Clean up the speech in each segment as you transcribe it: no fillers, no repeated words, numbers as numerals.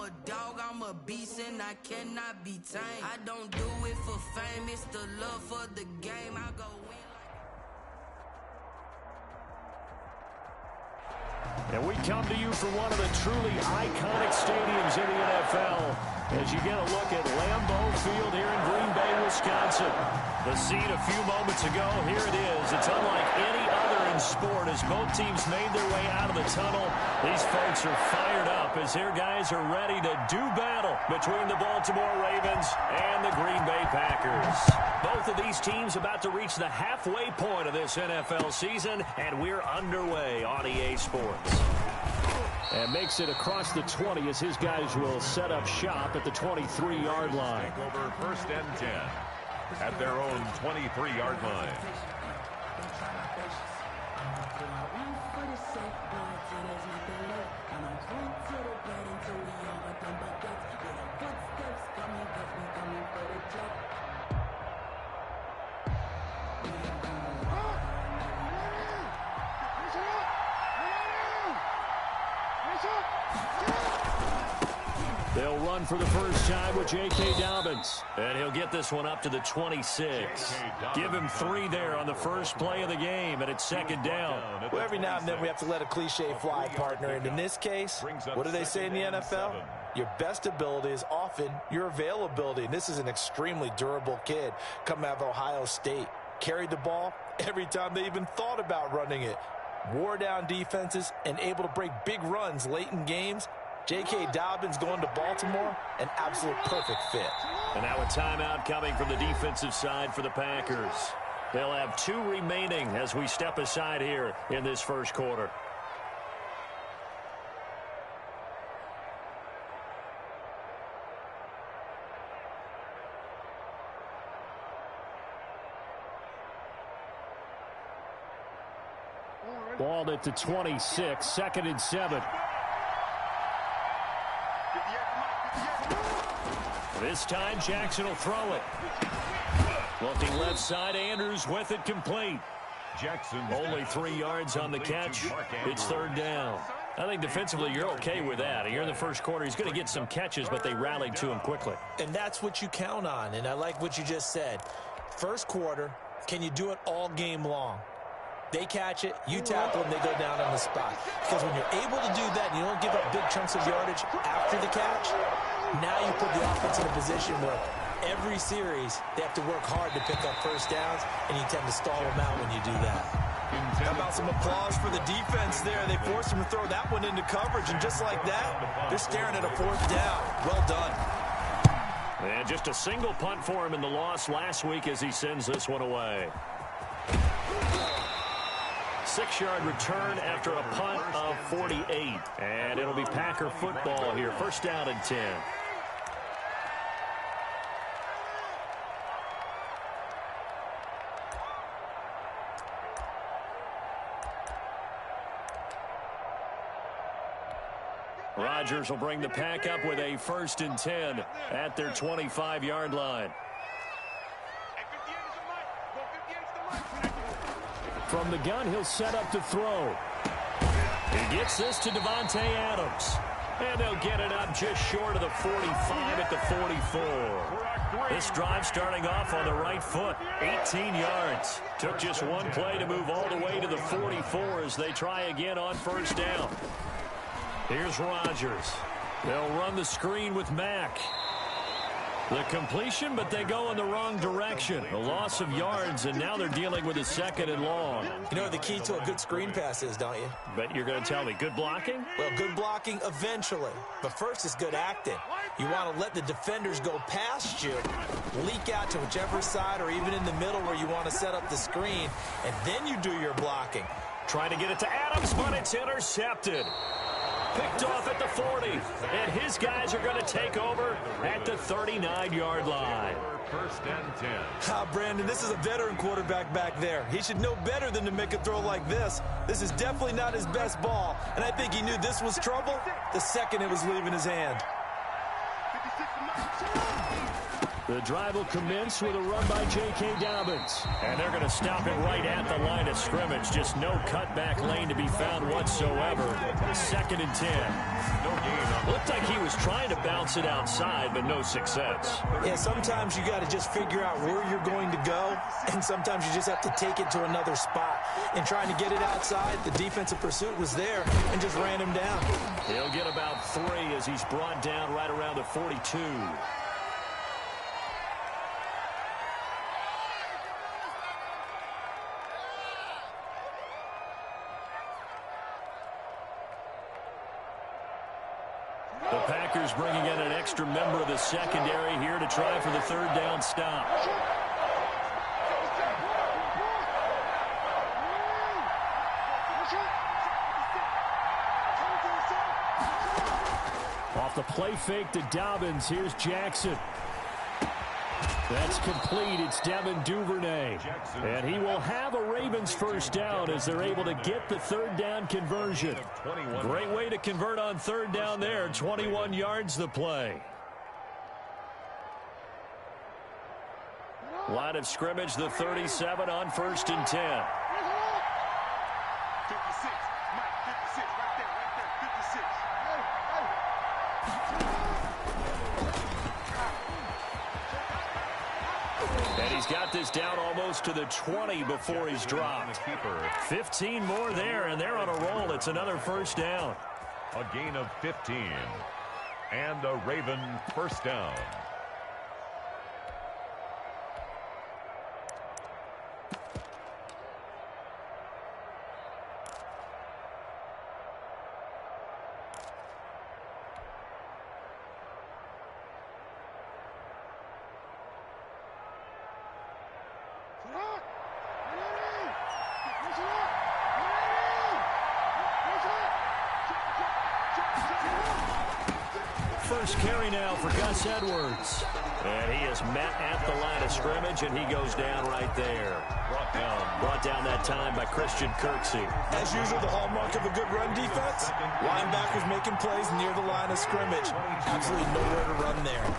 a dog, I'm a beast, and I cannot be tamed. I don't do it for fame, it's the love for the game. I go win. And we come to you from one of the truly iconic stadiums in the NFL as you get a look at Lambeau Field here in Green Bay, Wisconsin. The scene a few moments ago, here it is. It's unlike any other in sport as both teams made their way out of the tunnel. These folks are fired up as their guys are ready to do battle between the Baltimore Ravens and the Green Bay Packers. Both of these teams about to reach the halfway point of this NFL season, and we're underway on EA Sports. And makes it across the 20 as his guys will set up shop at the 23-yard line. Over 1st and 10 at their own 23-yard line. They'll run for the first time with J.K. Dobbins. And he'll get this one up to the 26. Give him 3 there on the first play of the game, and it's 2nd down. Well, every now and then we have to let a cliche fly, partner. And in this case, what do they say in the NFL? Your best ability is often your availability. And this is an extremely durable kid coming out of Ohio State. Carried the ball every time they even thought about running it. Wore down defenses and able to break big runs late in games. J.K. Dobbins going to Baltimore, an absolute perfect fit. And now a timeout coming from the defensive side for the Packers. They'll have 2 remaining as we step aside here in this first quarter. Ball at the 26, 2nd and 7. This time, Jackson will throw it. Looking left side, Andrews with it complete. Jackson only 3 yards on the catch. It's 3rd down. I think defensively you're okay with that. Here in the first quarter, he's going to get some catches, but they rallied to him quickly. And that's what you count on, and I like what you just said. First quarter, can you do it all game long? They catch it, you tackle them, they go down on the spot. Because when you're able to do that and you don't give up big chunks of yardage after the catch, now you put the offense in a position where every series they have to work hard to pick up first downs, and you tend to stall them out when you do that. How about some applause for the defense there? They forced him to throw that one into coverage, and just like that, they're staring at a 4th down. Well done. And just a single punt for him in the loss last week as he sends this one away. 6-yard return after a punt of 48. And it'll be Packer football here. 1st down and 10. Rodgers will bring the Pack up with a 1st and 10 at their 25-yard line. From the gun, he'll set up to throw. He gets this to Devontae Adams. And they'll get it up just short of the 45 at the 44. This drive starting off on the right foot. 18 yards. Took just one play to move all the way to the 44 as they try again on 1st down. Here's Rodgers. They'll run the screen with Mack. The completion, but they go in the wrong direction. A loss of yards, and now they're dealing with a 2nd and long. You know what the key to a good screen pass is, don't you? Bet you're going to tell me. Good blocking? Well, good blocking eventually. But first is good acting. You want to let the defenders go past you, leak out to whichever side or even in the middle where you want to set up the screen, and then you do your blocking. Trying to get it to Adams, but it's intercepted. Picked off at the 40, and his guys are going to take over at the 39-yard line. 1st and 10. Brandon, this is a veteran quarterback back there. He should know better than to make a throw like this. This is definitely not his best ball, and I think he knew this was trouble the second it was leaving his hand. The drive will commence with a run by J.K. Dobbins. And they're going to stop it right at the line of scrimmage. Just no cutback lane to be found whatsoever. 2nd and 10. No gain. Looked like he was trying to bounce it outside, but no success. Yeah, sometimes you got to just figure out where you're going to go, and sometimes you just have to take it to another spot. And trying to get it outside, the defensive pursuit was there and just ran him down. He'll get about 3 as he's brought down right around the 42. The Packers bringing in an extra member of the secondary here to try for the 3rd down stop. Off the play fake to Dobbins, here's Jackson. That's complete. It's Devin Duvernay. And he will have a Ravens 1st down as they're able to get the 3rd down conversion. Great way to convert on 3rd down there. 21 yards the play. Line of scrimmage, the 37 on 1st and 10. 56. Mike, 56. Right there. 56. And he's got this down almost to the 20 before he's dropped. 15 more there, and they're on a roll. It's another 1st down. A gain of 15. And a Raven 1st down. First carry now for Gus Edwards. And he is met at the line of scrimmage, and he goes down right there. Brought down that time by Christian Kirksey. As usual, the hallmark of a good run defense, linebackers making plays near the line of scrimmage. Absolutely nowhere to run there.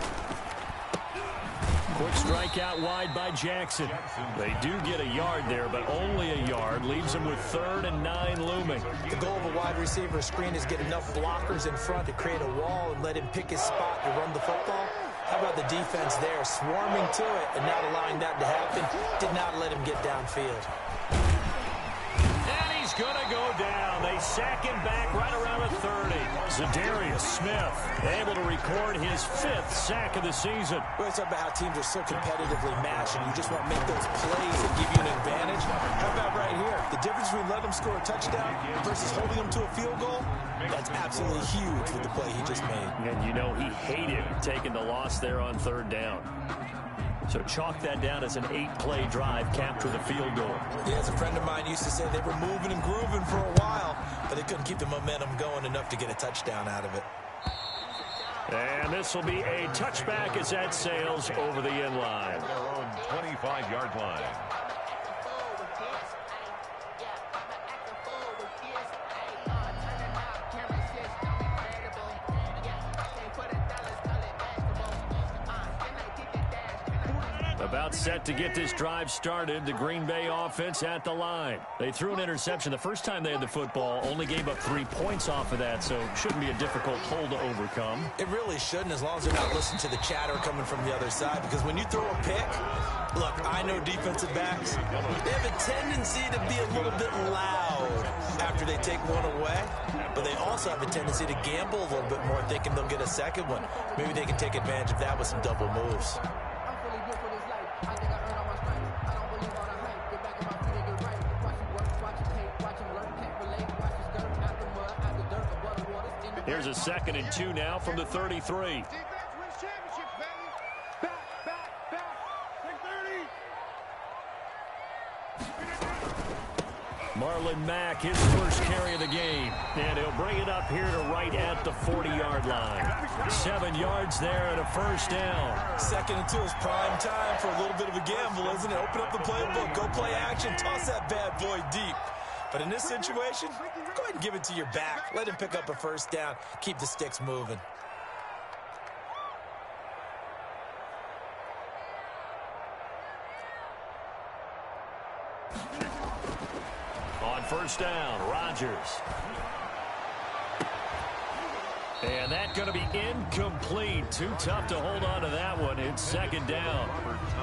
Quick strike out wide by Jackson. They do get a yard there, but only a yard. Leaves them with 3rd and 9 looming. The goal of a wide receiver screen is get enough blockers in front to create a wall and let him pick his spot to run the football. How about the defense there, swarming to it and not allowing that to happen? Did not let him get downfield. And he's going to go down. They sack him back right around the 30. Zadarius Smith able to record his 5th sack of the season. We're talking about how teams are so competitively matched, and you just want to make those plays that give you an advantage. How about right here? The difference between letting them score a touchdown versus holding them to a field goal, that's absolutely huge with the play he just made. And you know he hated taking the loss there on 3rd down. So chalk that down as an 8-play drive capped with a field goal. Yeah, as a friend of mine used to say, they were moving and grooving for a while, but they couldn't keep the momentum going enough to get a touchdown out of it. And this will be a touchback as that sails over the end line. Their own 25-yard line. About set to get this drive started. The Green Bay offense at the line. They threw an interception the first time they had the football, only gave up 3 points off of that, so shouldn't be a difficult hole to overcome. It really shouldn't, as long as they're not listening to the chatter coming from the other side, because when you throw a pick, look, I know defensive backs, they have a tendency to be a little bit loud after they take one away, but they also have a tendency to gamble a little bit more, thinking they'll get a second one. Maybe they can take advantage of that with some double moves. Here's a 2nd and 2 now from the 33. Marlon Mack, his first carry of the game. And he'll bring it up here to right at the 40-yard line. 7 yards there and a 1st down. 2nd and 2 is prime time for a little bit of a gamble, isn't it? Open up the playbook, go play action, toss that bad boy deep. But in this situation, go ahead and give it to your back. Let him pick up a 1st down. Keep the sticks moving. first down. Rodgers. And that's going to be incomplete. Too tough to hold on to that one. It's second down.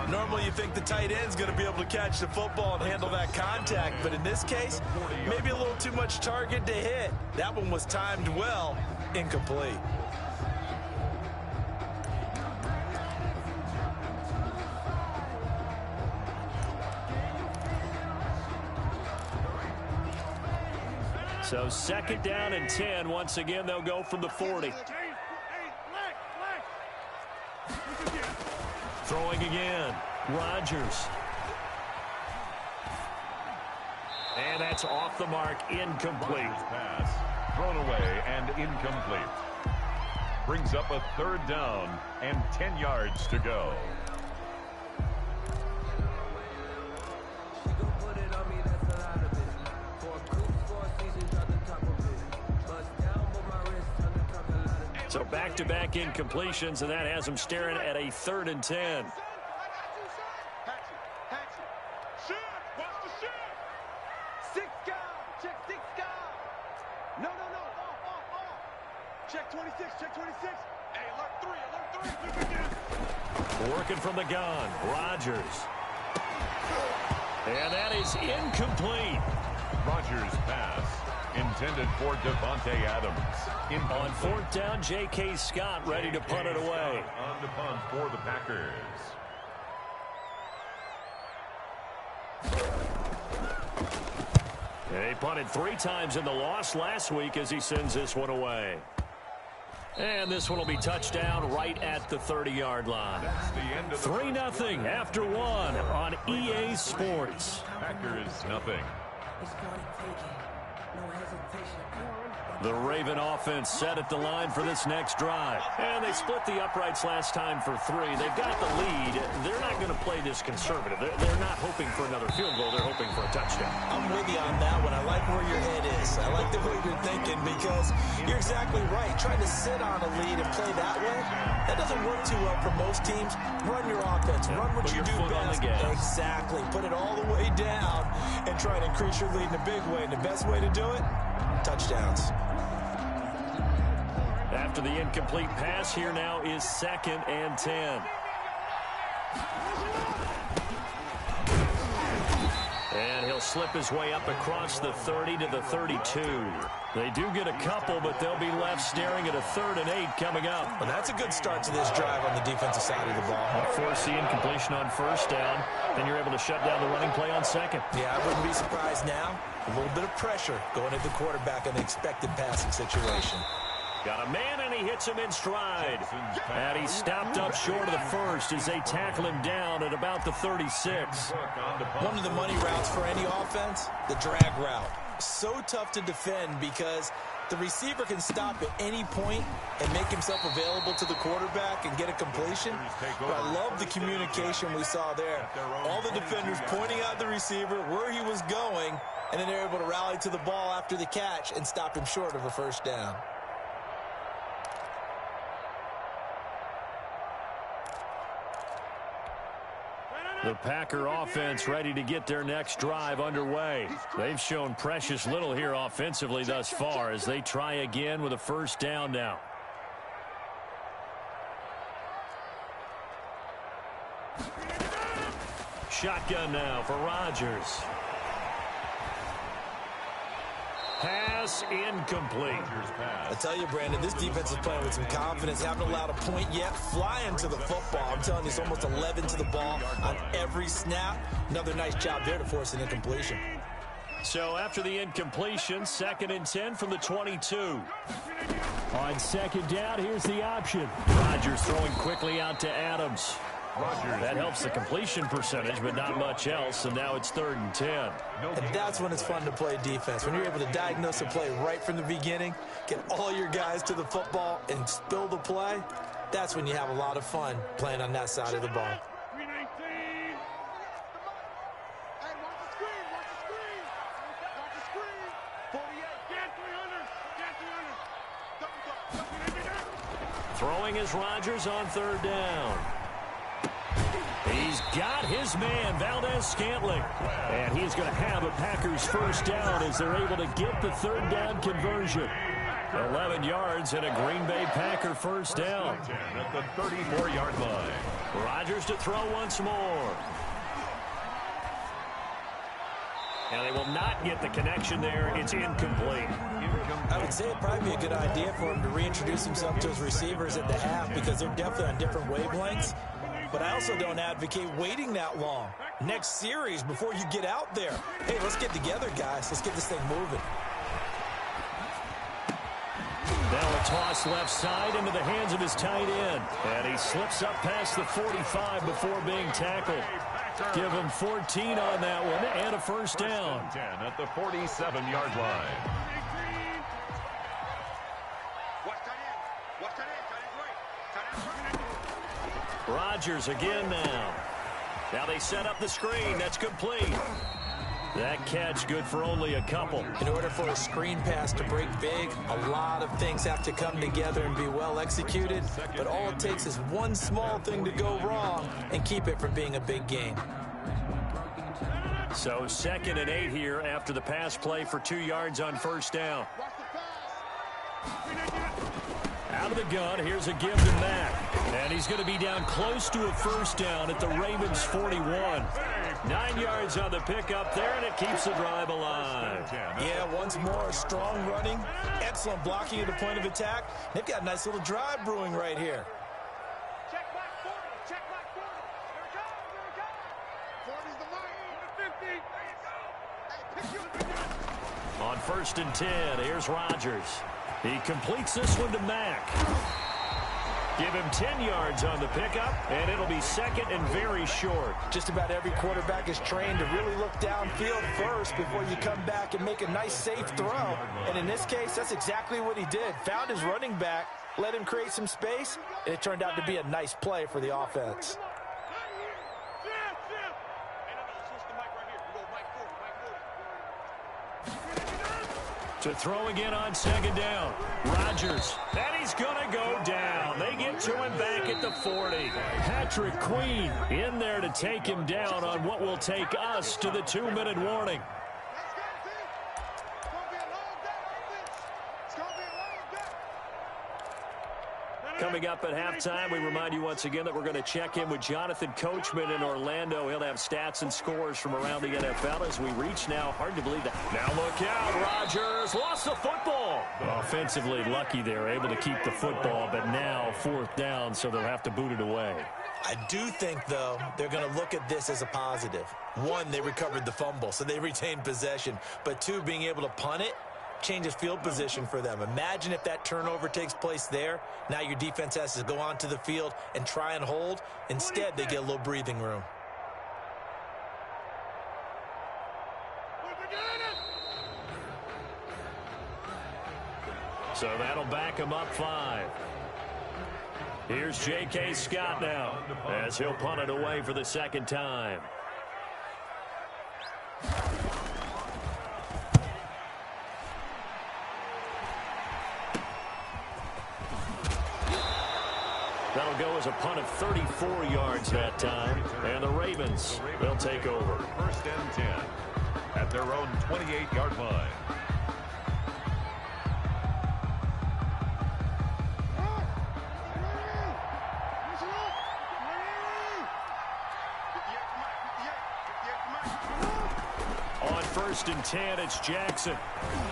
Normally you think the tight end's going to be able to catch the football and handle that contact, but in this case, maybe a little too much target to hit. That one was timed well. Incomplete. So second down and 10. Once again, they'll go from the 40. Throwing again. Rodgers. And that's off the mark. Incomplete. Pass thrown away and incomplete. Brings up a third down and 10 yards to go. So back-to-back incompletions, and that has them staring at a 3rd and 10. Check 26, check 26. Hey, alert 3. Working from the gun, Rodgers. And that is incomplete. Rodgers' pass intended for Devontae Adams. On 4th down, J.K. Scott ready to punt it away. On the punt for the Packers. They punted 3 times in the loss last week as he sends this one away. And this one will be touchdown right at the 30-yard line. 3-0 after 1 on EA Sports. Packers nothing. The Raven offense set at the line for this next drive. And they split the uprights last time for 3. They've got the lead. They're not going to play this conservative. They're not hoping for another field goal. They're hoping for a touchdown. I'm with you on that one. I like where your head is. I like the way you're thinking because you're exactly right. Trying to sit on a lead and play that way, that doesn't work too well for most teams. Run your offense. Run what you do best. Exactly. Put it all the way down and try to increase your lead in a big way. And the best way to do it, touchdowns. After the incomplete pass, here now is 2nd and 10. And he'll slip his way up across the 30 to the 32. They do get a couple, but they'll be left staring at a 3rd and 8 coming up. Well, that's a good start to this drive on the defensive side of the ball. Force the incompletion on 1st down, then you're able to shut down the running play on 2nd. Yeah, I wouldn't be surprised now. A little bit of pressure going at the quarterback in the expected passing situation. Got a man, and he hits him in stride. And he's stopped up short of the 1st as they tackle him down at about the 36. One of the money routes for any offense, the drag route. So tough to defend because the receiver can stop at any point and make himself available to the quarterback and get a completion. But I love the communication we saw there. All the defenders pointing out the receiver, where he was going, and then they're able to rally to the ball after the catch and stop him short of a 1st down. The Packer offense ready to get their next drive underway. They've shown precious little here offensively thus far as they try again with a 1st down now. Shotgun now for Rodgers. Pass incomplete. I tell you, Brandon, this defense is playing with some confidence. Haven't allowed a point yet. Flying to the football. I'm telling you, it's almost 11 to the ball on every snap. Another nice job there to force an incompletion. So after the incompletion, 2nd and 10 from the 22. On 2nd down, here's the option. Rodgers throwing quickly out to Adams. That helps the completion percentage, but not much else, and now it's 3rd and 10. And that's when it's fun to play defense. When you're able to diagnose a play right from the beginning, get all your guys to the football and spill the play, that's when you have a lot of fun playing on that side of the ball. Throwing is Rodgers on 3rd down. He's He's got his man, Valdez-Scantling. And he's going to have a Packers first down as they're able to get the third down conversion. 11 yards and a Green Bay Packer first down. At the 34-yard line. Rodgers to throw once more. And they will not get the connection there. It's incomplete. I would say it'd probably be a good idea for him to reintroduce himself to his receivers at the half because they're definitely on different wavelengths. But I also don't advocate waiting that long. Next series before you get out there. Hey, let's get together, guys. Let's get this thing moving. Now a toss left side into the hands of his tight end. And he slips up past the 45 before being tackled. Give him 14 on that one and a first down. 10 at the 47-yard line. Rodgers again now. Now they set up the screen. That's complete. That catch good for only a couple. In order for a screen pass to break big, a lot of things have to come together and be well executed. But all it takes is one small thing to go wrong and keep it from being a big game. So 2nd and 8 here after the pass play for 2 yards on first down. Out of the gun, here's a give to Mack. And he's going to be down close to a first down at the Ravens 41. 9 yards on the pickup there, and it keeps the drive alive. Yeah, once more, strong running, excellent blocking at the point of attack. They've got a nice little drive brewing right here. Check back 40. Check back 40. Here it comes. 40's the line. 50. There you go. Hey, pick you. On 1st and 10, here's Rodgers. He completes this one to Mack. Give him 10 yards on the pickup, and it'll be 2nd and very short. Just about every quarterback is trained to really look downfield first before you come back and make a nice, safe throw. And in this case, that's exactly what he did. Found his running back, let him create some space, and it turned out to be a nice play for the offense. To throw again on 2nd down. Rodgers. And he's going to go down. They get to him back at the 40. Patrick Queen in there to take him down on what will take us to the 2-minute warning. Coming up at halftime, we remind you once again that we're going to check in with Jonathan Coachman in Orlando. He'll have stats and scores from around the NFL as we reach now. Hard to believe that. Now look out. Rodgers lost the football. Offensively lucky they're able to keep the football, but now 4th down, so they'll have to boot it away. I do think, though, they're going to look at this as a positive. 1, they recovered the fumble, so they retained possession. But 2, being able to punt it changes field position for them. Imagine if that turnover takes place there. Now your defense has to go onto the field and try and hold. Instead, they get a little breathing room. So that'll back him up 5. Here's J.K. Scott now as he'll punt it away for the 2nd time. That'll go as a punt of 34 yards that time. And the Ravens, they'll take over. 1st and 10 at their own 28-yard line. On 1st and 10, it's Jackson.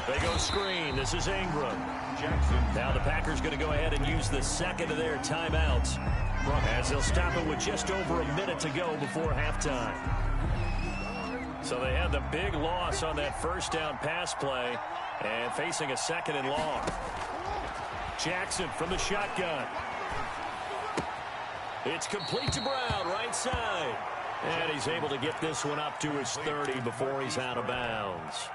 They go screen. This is Ingram. Jackson. Now the Packers going to go ahead and use the 2nd of their timeouts as they'll stop it with just over a minute to go before halftime. So they had the big loss on that 1st down pass play and facing a 2nd and long. Jackson from the shotgun. It's complete to Brown, right side. And he's able to get this one up to his 30 before he's out of bounds.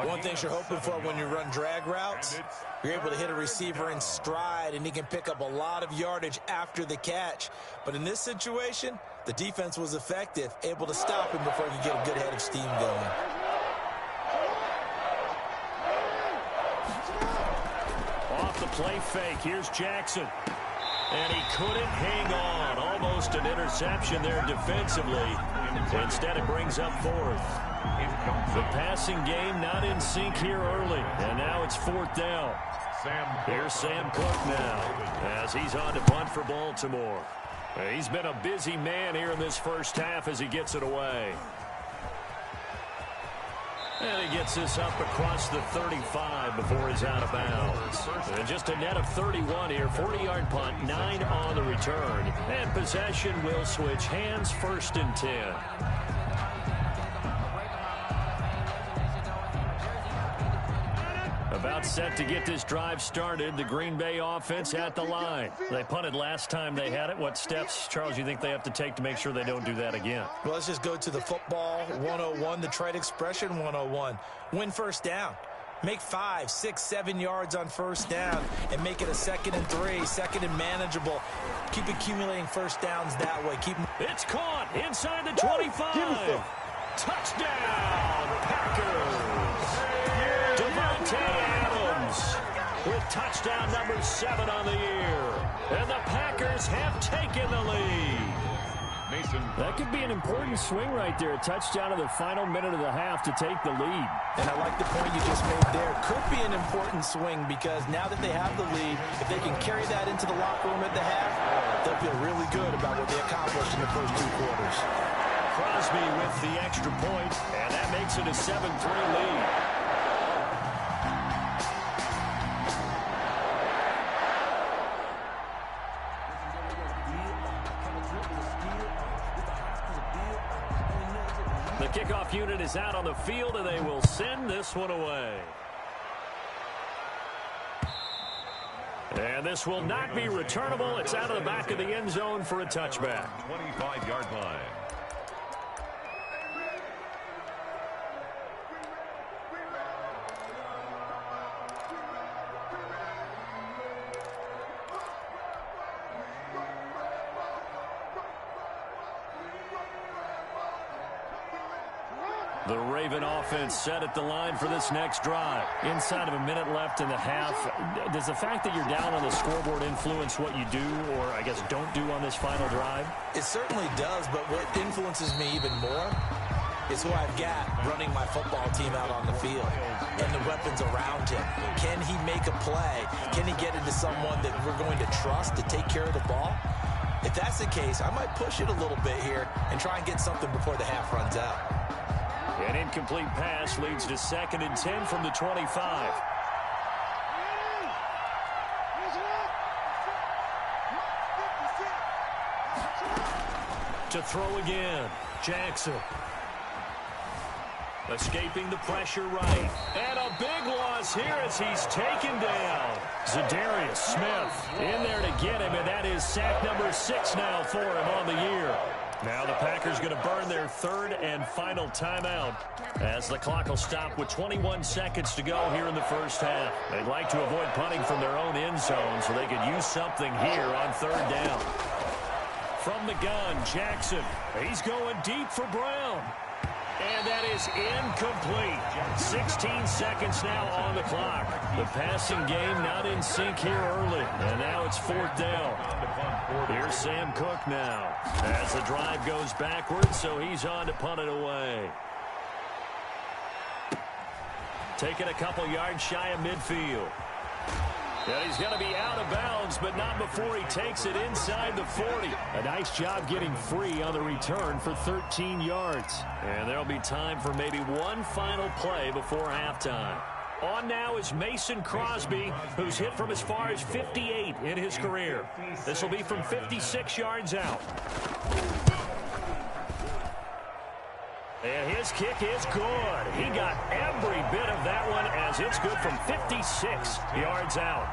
One thing you're hoping for when you run drag routes, you're able to hit a receiver in stride, and he can pick up a lot of yardage after the catch. But in this situation, the defense was effective, able to stop him before he could get a good head of steam going. Off the play fake, here's Jackson. And he couldn't hang on. Almost an interception there defensively. Instead, it brings up fourth. The passing game not in sync here early. And now it's fourth down. Here's Sam Cook now as he's on to punt for Baltimore. He's been a busy man here in this first half as he gets it away. And he gets this up across the 35 before he's out of bounds. And just a net of 31 here. 40-yard punt, 9 on the return. And possession will switch hands, 1st and 10. About set to get this drive started. The Green Bay offense at the line. They punted last time they had it. What steps, Charles, you think they have to take to make sure they don't do that again? Well, let's just go to the football 101, the trite expression 101. Win first down. Make 5, 6, 7 yards on first down and make it a 2nd and 3, 2nd and manageable. Keep accumulating first downs that way. It's caught inside the 25. Touchdown, Packers. Devontae Adams with touchdown number 7 on the year. And the Packers have taken the lead. That could be an important swing right there. A touchdown in the final minute of the half to take the lead. And I like the point you just made there. Could be an important swing because now that they have the lead, if they can carry that into the locker room at the half, they'll feel really good about what they accomplished in the first 2 quarters. Crosby with the extra point, and that makes it a 7-3 lead. The kickoff unit is out on the field, and they will send this one away. And this will not be returnable. It's out of the back of the end zone for a touchback. 25-yard line. The Raven offense set at the line for this next drive. Inside of a minute left in the half, does the fact that you're down on the scoreboard influence what you do or, I guess, don't do on this final drive? It certainly does, but what influences me even more is who I've got running my football team out on the field and the weapons around him. Can he make a play? Can he get into someone that we're going to trust to take care of the ball? If that's the case, I might push it a little bit here and try and get something before the half runs out. An incomplete pass leads to 2nd and 10 from the 25. To throw again, Jackson. Escaping the pressure right. And a big loss here as he's taken down. Zadarius Smith in there to get him, and that is sack number 6 now for him on the year. Now the Packers going to burn their 3rd and final timeout as the clock will stop with 21 seconds to go here in the first half. They'd like to avoid punting from their own end zone so they could use something here on 3rd down. From the gun, Jackson. He's going deep for Brown. And that is incomplete. 16 seconds now on the clock. The passing game not in sync here early. And now it's 4th down. Here's Sam Cook now as the drive goes backwards, so he's on to punt it away. Taking a couple yards shy of midfield. And he's going to be out of bounds, but not before he takes it inside the 40. A nice job getting free on the return for 13 yards. And there'll be time for maybe one final play before halftime. On now is Mason Crosby, who's hit from as far as 58 in his career. This will be from 56 yards out. And his kick is good. He got every bit of that one as it's good from 56 yards out.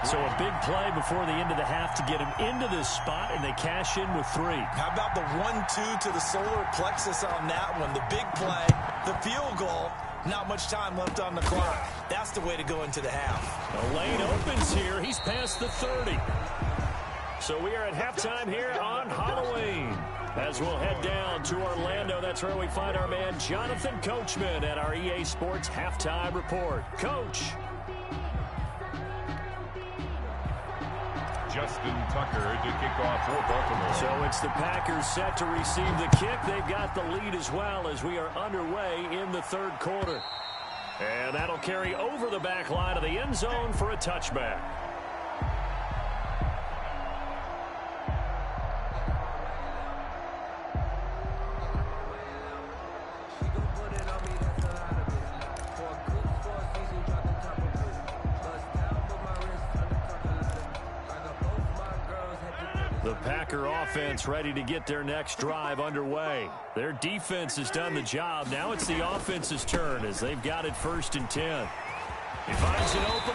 So a big play before the end of the half to get him into this spot, and they cash in with 3. How about the 1-2 to the solar plexus on that one? The big play, the field goal, not much time left on the clock. That's the way to go into the half. The lane opens here. He's past the 30. So we are at halftime here on Halloween. As we'll head down to Orlando, that's where we find our man Jonathan Coachman at our EA Sports Halftime Report. Coach. Just Justin Tucker to kick off for Baltimore. So it's the Packers set to receive the kick. They've got the lead as well as we are underway in the third quarter. And that'll carry over the back line of the end zone for a touchback. The Packer offense ready to get their next drive underway. Their defense has done the job. Now it's the offense's turn as they've got it 1st and 10. He finds it open.